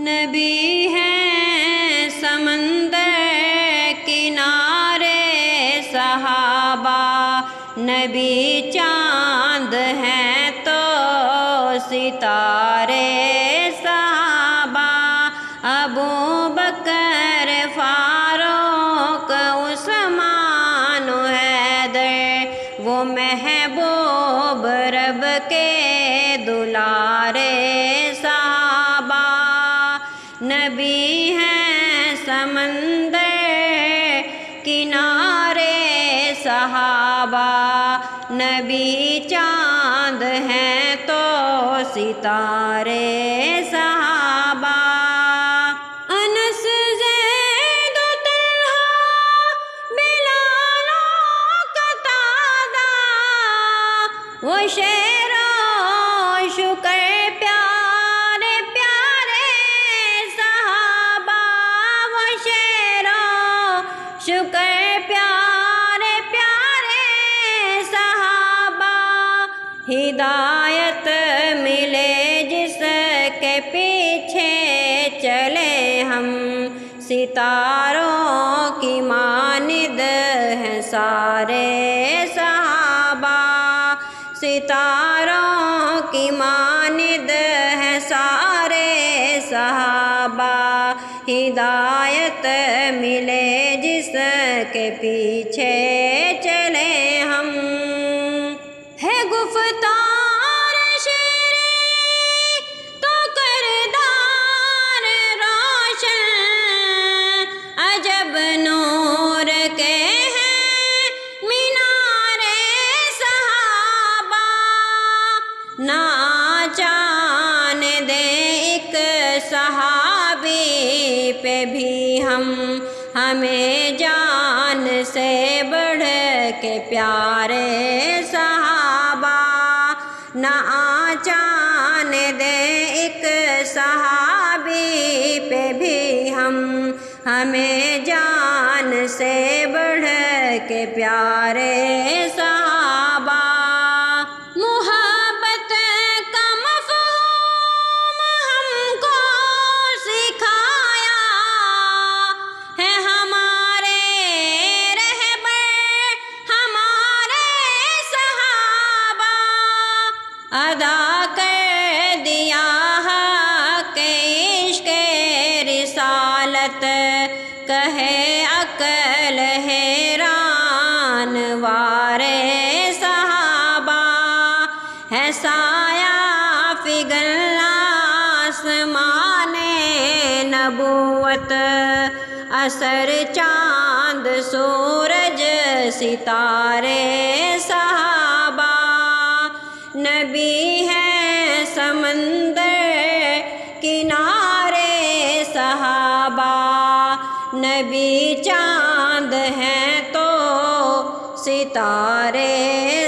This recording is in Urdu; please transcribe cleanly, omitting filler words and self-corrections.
نبی ہیں سمندر کنارے صحابہ، نبی چاند ہیں تو ستارے صحابہ، ابو بکر فاروق عثمان و حیدر وہ محبوب رب کے دلارے صحابہ، نبی ہیں سمندر کنارے صحابہ، نبی چاند ہیں تو ستارے صحابہ، انس زید و طلحہ بلال و قتادہ وہ شعر و شکر پیارے پیارے صحابہ، وہ شعر و شکر پیارے پیارے صحابہ، ہدایت ملے جس کے پیچھے چلے ہم، ستاروں کی مانند ہیں سارے صحابہ، ستاروں کی مانند ہیں سارے صحابہ، ہدایت ملے جس کے پیچھے چلے ہم، ہے گفتار شیریں تو کردار روشن، عجب نور کے ہیں مینارے صحابہ، نہ آچان دے ایک صحابی پہ بھی ہمیں جان سے بڑھ کے پیارے صحابہ، نہ آچان دے ایک صحابی پہ بھی ہمیں جان سے بڑھ کے پیارے صحابہ، محبت کا مفہوم ہم کو سکھایا ہے ہمارے رہبر ہمارے صحابہ، ادا کر دیا حق عشق رسالت، کہے عقل حیران وارے صحابہ، ہے سایہ فگن آسمان نبوت، اثر چاند سورج ستارے صحابہ، نبی ہیں سمندر کنارے صحابہ، نبی چاند ہیں تو ستارے